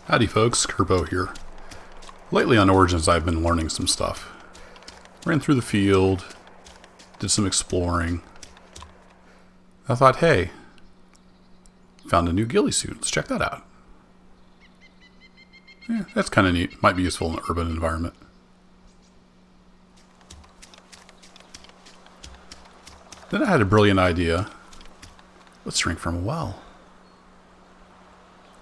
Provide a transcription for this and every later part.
Howdy folks, Kerbo here. Lately on Origins I've been learning some stuff. Ran through the field, did some exploring. I thought, hey, found a new ghillie suit. Let's check that out. Yeah, that's kind of neat. Might be useful in an urban environment. Then I had a brilliant idea. Let's drink from a well.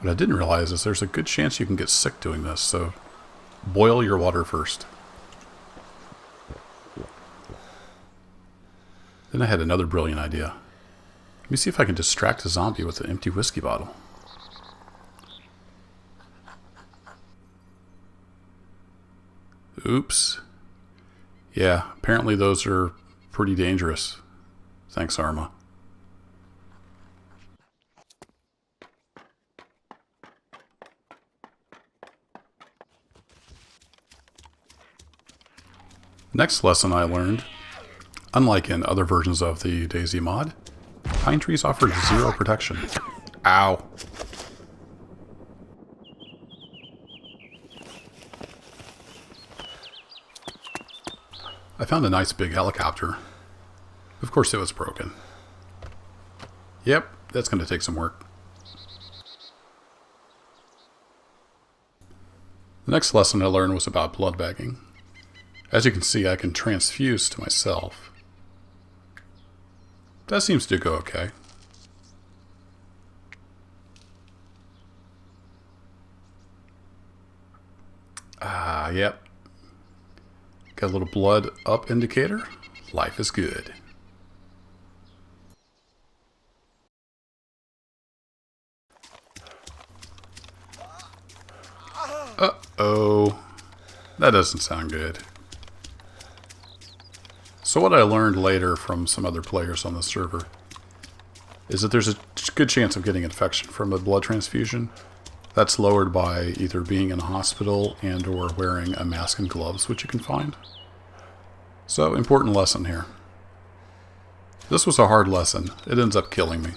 What I didn't realize is there's a good chance you can get sick doing this, so boil your water first. Then I had another brilliant idea. Let me see if I can distract a zombie with an empty whiskey bottle. Oops. Yeah, apparently those are pretty dangerous. Thanks, Arma. Next lesson I learned, unlike in other versions of the DayZ mod, pine trees offer 0 protection. Ow. I found a nice big helicopter. Of course it was broken. Yep, that's going to take some work. The next lesson I learned was about blood bagging. As you can see, I can transfuse to myself. That seems to go okay. Yep. Got a little blood up indicator. Life is good. Uh-oh. That doesn't sound good. So what I learned later from some other players on the server is that there's a good chance of getting infection from a blood transfusion. That's lowered by either being in a hospital and or wearing a mask and gloves, which you can find. So, important lesson here. This was a hard lesson. It ends up killing me.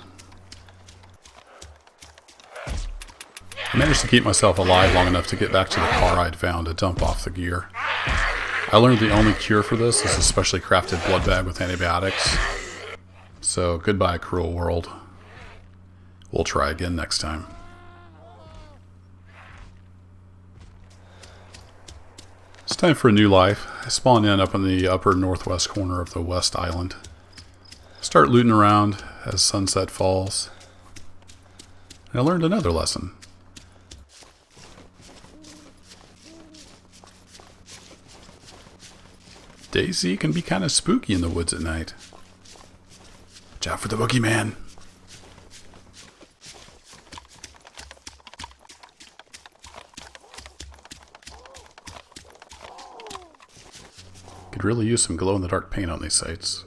I managed to keep myself alive long enough to get back to the car I'd found to dump off the gear. I learned the only cure for this is a specially crafted blood bag with antibiotics. So, goodbye, cruel world. We'll try again next time. It's time for a new life. I spawn in up in the upper northwest corner of the West Island. Start looting around as sunset falls. And I learned another lesson. DayZ can be kind of spooky in the woods at night. Watch out for the boogeyman. Could really use some glow-in-the-dark paint on these sites.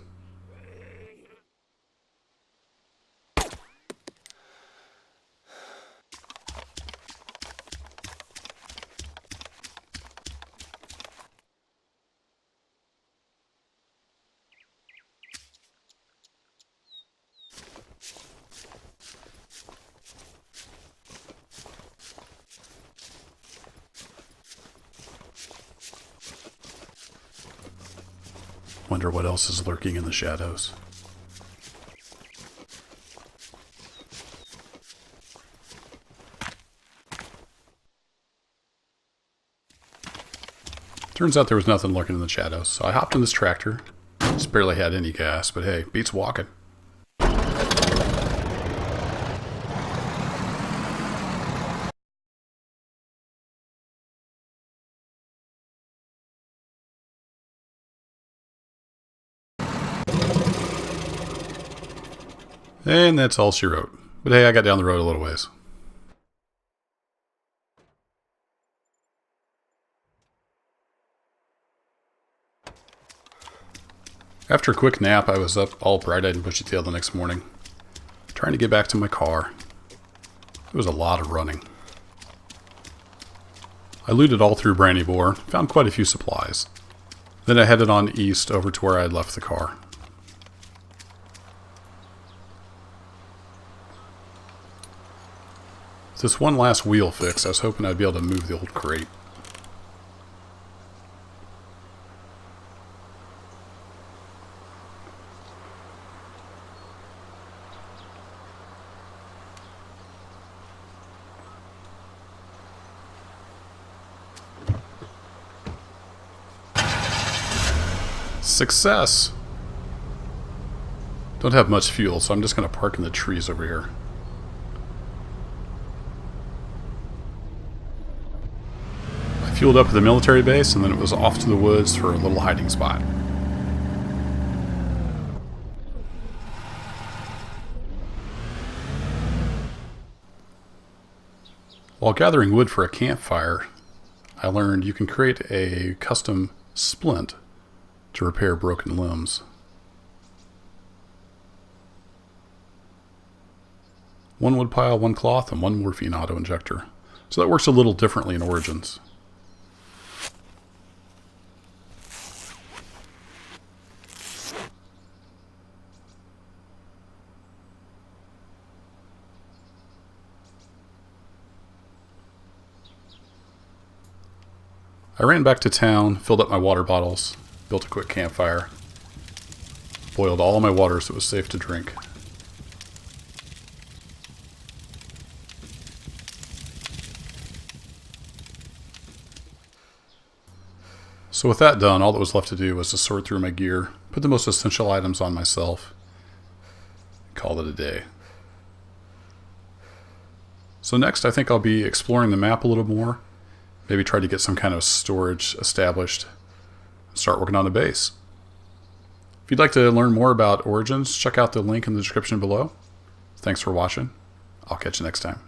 Wonder what else is lurking in the shadows. Turns out there was nothing lurking in the shadows, so I hopped in this tractor. Just barely had any gas, but hey, beats walking. And that's all she wrote. But hey, I got down the road a little ways. After a quick nap, I was up all bright-eyed and bushy-tailed the next morning, trying to get back to my car. It was a lot of running. I looted all through Brandybore, found quite a few supplies. Then I headed on east over to where I had left the car. this one last wheel fix, I was hoping I'd be able to move the old crate. Success! Don't have much fuel, so I'm just going to park in the trees over here. I fueled up at the military base, and then it was off to the woods for a little hiding spot. While gathering wood for a campfire, I learned you can create a custom splint to repair broken limbs. One wood pile, one cloth, and one morphine auto-injector. So that works a little differently in Origins. I ran back to town, filled up my water bottles, built a quick campfire, boiled all my water so it was safe to drink. So with that done, all that was left to do was to sort through my gear, put the most essential items on myself, and call it a day. So next I think I'll be exploring the map a little more, maybe try to get some kind of storage established, and start working on the base. If you'd like to learn more about Origins, check out the link in the description below. Thanks for watching. I'll catch you next time.